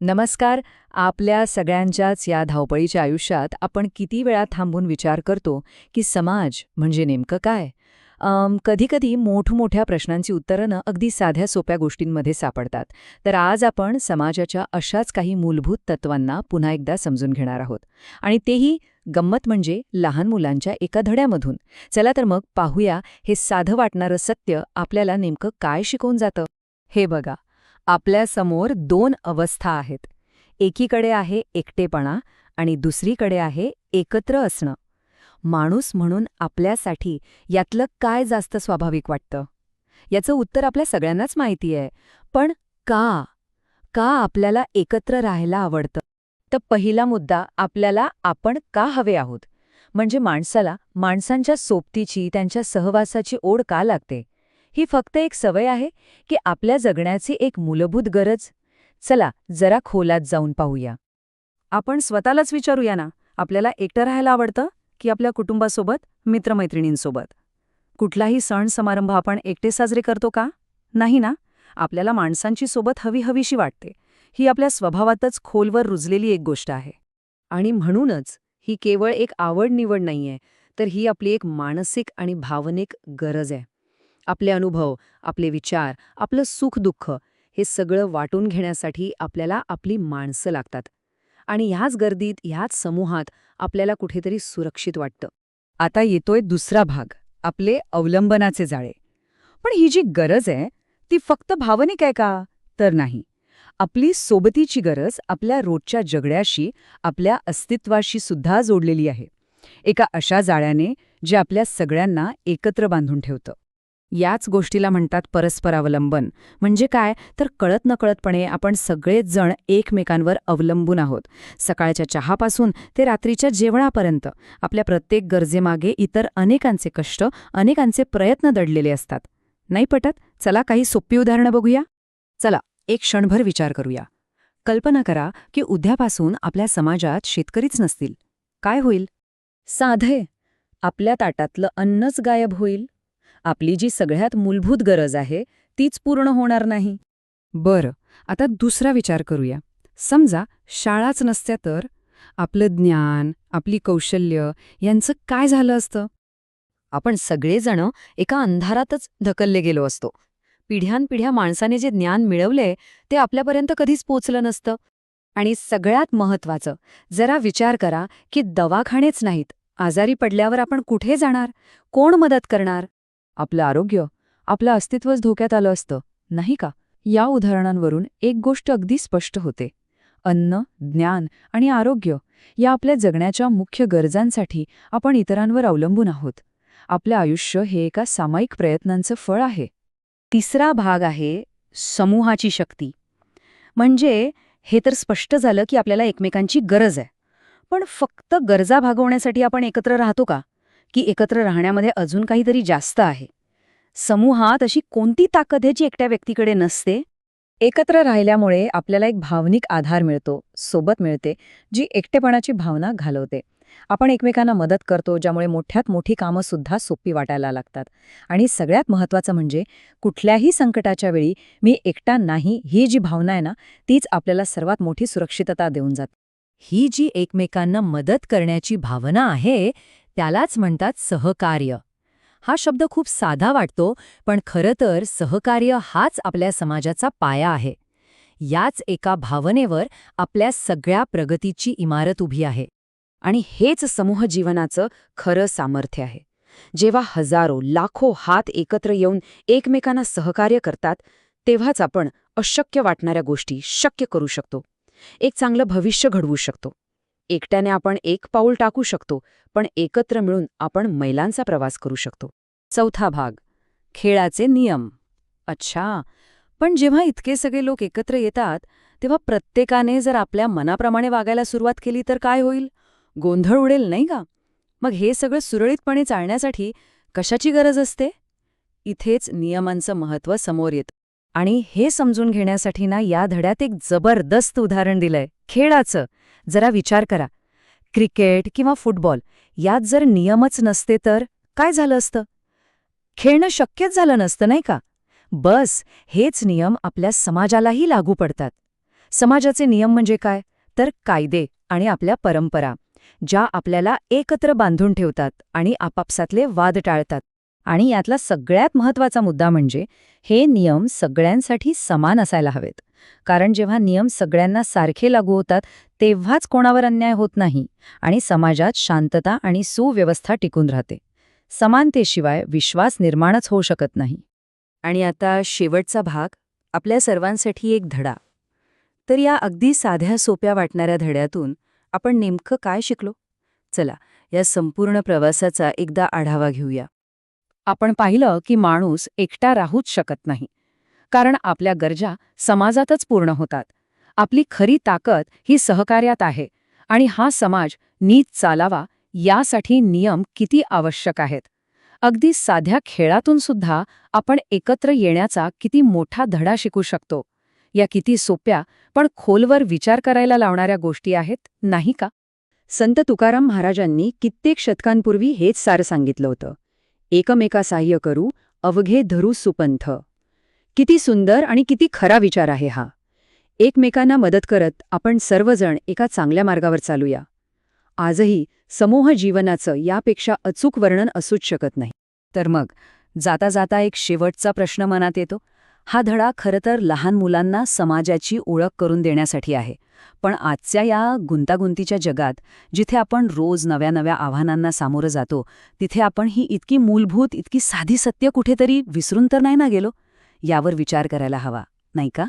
नमस्कार. आपल्या सगळ्यांच्याच या धावपळीच्या आयुष्यात आपण किती वेळा थांबून विचार करतो की समाज म्हणजे नेमकं काय? कधीकधी मोठमोठ्या प्रश्नांची उत्तरं ना अगदी साध्या सोप्या गोष्टींमध्ये सापडतात. तर आज आपण समाजाच्या अशाच काही मूलभूत तत्वांना पुन्हा एकदा समजून घेणार आहोत. आणि तेही गंमत म्हणजे लहान मुलांच्या एका धड्यामधून. चला तर मग पाहूया हे साधं वाटणारं सत्य आपल्याला नेमकं काय शिकवून जातं. हे बघा, आपल्यासमोर दोन अवस्था आहेत. एकीकडे आहे एकटेपणा आणि दुसरीकडे आहे एकत्र असणं. माणूस म्हणून आपल्यासाठी यातलं काय जास्त स्वाभाविक वाटतं? याचं उत्तर आपल्या सगळ्यांनाच माहिती आहे. पण का? का आपल्याला एकत्र राहायला आवडतं? तर पहिला मुद्दा, आपल्याला आपण का हवे आहोत? म्हणजे माणसाला माणसांच्या सोबतीची, त्यांच्या सहवासाची ओढ का लागते? ही फक्त एक सवय आहे की आपल्या जगण्याची एक मूलभूत गरज? चला जरा खोलात जाऊन पाहूया. आपण स्वतःलाच विचारूया ना, आपल्याला एकटं राहायला आवडतं की आपल्या कुटुंबासोबत, मित्रमैत्रिणींसोबत? कुठलाही सण समारंभ आपण एकटे साजरे करतो का? नाही ना. आपल्याला माणसांची सोबत हवीहवीशी वाटते. ही आपल्या स्वभावातच खोलवर रुजलेली एक गोष्ट आहे. आणि म्हणूनच ही केवळ एक आवड-निवड नाहीये, तर ही आपली एक मानसिक आणि भावनिक गरज आहे. आपले अनुभव, आपले विचार, आपलं सुख-दुःख हे सगळं वाटून घेण्यासाठी आपल्याला आपली माणसं लागतात. आणि ह्याच गर्दीत, ह्याच समूहात आपल्याला कुठेतरी सुरक्षित वाटतं. आता येतोय दुसरा भाग, आपले अवलंबनाचे जाळे. पण ही जी गरज आहे, ती फक्त भावनिक आहे का? तर नाही. आपली सोबतीची गरज आपल्या रोजच्या जगण्याशी, आपल्या अस्तित्वाशी सुद्धा जोडलेली आहे. एका अशा जाळ्याने जे आपल्या सगळ्यांना एकत्र बांधून ठेवतं. याच गोष्टीला म्हणतात परस्परावलंबन. म्हणजे काय, तर कळत-नकळतपणे आपण सगळेच जण एकमेकांवर अवलंबून आहोत. सकाळच्या चहापासून ते रात्रीच्या जेवणापर्यंत आपल्या प्रत्येक गरजेमागे इतर अनेकांचे कष्ट, अनेकांचे प्रयत्न दडलेले असतात. नाही पटत? चला काही सोपी उदाहरणं बघूया. चला एक क्षणभर विचार करूया. कल्पना करा की उद्यापासून आपल्या समाजात शेतकरीच नसतील. काय होईल? साधे, आपल्या ताटातलं अन्नच गायब होईल. आपली जी सगळ्यात मूलभूत गरज आहे तीच पूर्ण होणार नाही. बरं, आता दुसरा विचार करूया. समजा शाळाच नसत्या तर? आपलं ज्ञान, आपली कौशल्य यांचं काय झालं असतं? आपण सगळेजण एका अंधारातच ढकलले गेलो असतो. पिढ्यानपिढ्या माणसाने जे ज्ञान मिळवलंय ते आपल्यापर्यंत कधीच पोचलं नसतं. आणि सगळ्यात महत्वाचं, जरा विचार करा की दवाखानेच नाहीत, आजारी पडल्यावर आपण कुठे जाणार? कोण मदत करणार? आपलं आरोग्य, आपलं अस्तित्वच धोक्यात आलं असतं, नाही का? या उदाहरणांवरून एक गोष्ट अगदी स्पष्ट होते. अन्न, ज्ञान आणि आरोग्य या आपल्या जगण्याच्या मुख्य गरजांसाठी आपण इतरांवर अवलंबून आहोत. आपलं आयुष्य हे एका सामायिक प्रयत्नांचं फळ आहे. तिसरा भाग आहे समूहाची शक्ती. म्हणजे हे तर स्पष्ट झालं की आपल्याला एकमेकांची गरज आहे. पण फक्त गरजा भागवण्यासाठी आपण एकत्र राहतो का? की एकत्र राहण्यामध्ये अजून काहीतरी जास्त आहे? समूहात अशी कोणती ताकद आहे जी एकट्या व्यक्तीकडे नसते? एकत्र राहिल्यामुळे आपल्याला एक भावनिक आधार मिळतो, सोबत मिळते, जी एकटेपणाची भावना घालवते. आपण एकमेकांना मदत करतो, ज्यामुळे मोठ्यात मोठी कामं सुद्धा सोपी वाटायला लागतात. आणि सगळ्यात महत्त्वाचं म्हणजे कुठल्याही संकटाच्या वेळी मी एकटा नाही ही जी भावना आहे ना, तीच आपल्याला सर्वात मोठी सुरक्षितता देऊन जाते. ही जी एकमेकांना मदत करण्याची भावना आहे, त्यालाच म्हणतात सहकार्य. हा शब्द खूप साधा वाटतो, पण खरं तर सहकार्य हाच आपल्या समाजाचा पाया आहे. याच एका भावनेवर आपल्या सगळ्या प्रगतीची इमारत उभी आहे. आणि हेच समूह जीवनाचं खरं सामर्थ्य आहे. जेव्हा हजारो, लाखो हात एकत्र येऊन एकमेकांना सहकार्य करतात, तेव्हाच आपण अशक्य वाटणाऱ्या गोष्टी शक्य करू शकतो. एक चांगलं भविष्य घडवू शकतो. एकट्याने आपण एक पाऊल टाकू शकतो, पण एकत्र मिळून आपण मैलांचा प्रवास करू शकतो. चौथा भाग, खेळाचे नियम. अच्छा, पण जेव्हा इतके सगळे लोक एकत्र येतात, तेव्हा प्रत्येकाने जर आपल्या मनाप्रमाणे वागायला सुरुवात केली तर काय होईल? गोंधळ उडेल, नाही का? मग हे सगळं सुरळीतपणे चालण्यासाठी कशाची गरज असते? इथेच नियमांचं महत्त्व समोर येतं. आणि हे समजून घेण्यासाठी ना या धड्यात एक जबरदस्त उदाहरण दिलंय खेळाचं. जरा विचार करा, क्रिकेट किंवा फुटबॉल यात जर नियमच नसते तर काय झालं असतं? खेळणं शक्यच झालं नसतं, नाही का? बस हेच नियम आपल्या समाजालाही लागू पडतात. समाजाचे नियम म्हणजे काय? तर कायदे आणि आपल्या परंपरा, ज्या आपल्याला एकत्र बांधून ठेवतात आणि आपापसातले वाद टाळतात. आणि यातला सगळ्यात महत्त्वाचा मुद्दा म्हणजे हे नियम सगळ्यांसाठी समान असायला हवेत. कारण जेव्हा नियम सगळ्यांना सारखे लागू होतात तेव्हाच कोणावर अन्याय होत नाही आणि समाजात शांतता आणि सुव्यवस्था टिकून राहते. समानतेशिवाय विश्वास निर्माणच होऊ शकत नाही. आणि आता शेवटचा भाग, आपल्या सर्वांसाठी एक धडा. तर या अगदी साध्या सोप्या वाटणाऱ्या धड्यातून आपण नेमकं काय शिकलो? चला, या संपूर्ण प्रवासाचा एकदा आढावा घेऊया. आपण पाहिलं की माणूस एकटा राहूच शकत नाही. कारण आपल्या गरजा समाजातच पूर्ण होतात. आपली खरी ताकद ही सहकार्यात आहे. आणि हा समाज नीट चालावा यासाठी नियम किती आवश्यक आहेत. अगदी साध्या खेळातून सुद्धा आपण एकत्र येण्याचा किती मोठा धडा शिकू शकतो. या किती सोप्या पण खोलवर विचार करायला लावणाऱ्या गोष्टी आहेत, नाही का? संत तुकाराम महाराजांनी कित्येक शतकांपूर्वी हेच सारं सांगितलं होतं. एकमेका साह्य करू, अवघे धरू सुपंथ. किती सुंदर आणि किती खरा विचार आहे हा. एकमेकांना मदत करत आपण सर्वजण एका चांगल्या मार्गावर चालूया. आजही समूह जीवनाचं यापेक्षा अचूक वर्णन असूच शकत नाही. तर मग जाता जाता एक शेवटचा प्रश्न मनात येतो. हा धडा खरं तर लहान मुलांना समाजाची ओळख करून देण्यासाठी आहे. पण आजच्या या गुंतागुंतीच्या जगात, जिथे आपण रोज नव्या नव्या आव्हानांना सामोरं जातो, तिथे आपण ही इतकी मूलभूत, इतकी साधी सत्य कुठेतरी विसरून तर नाही ना गेलो? यावर विचार करायला हवा, नाही का?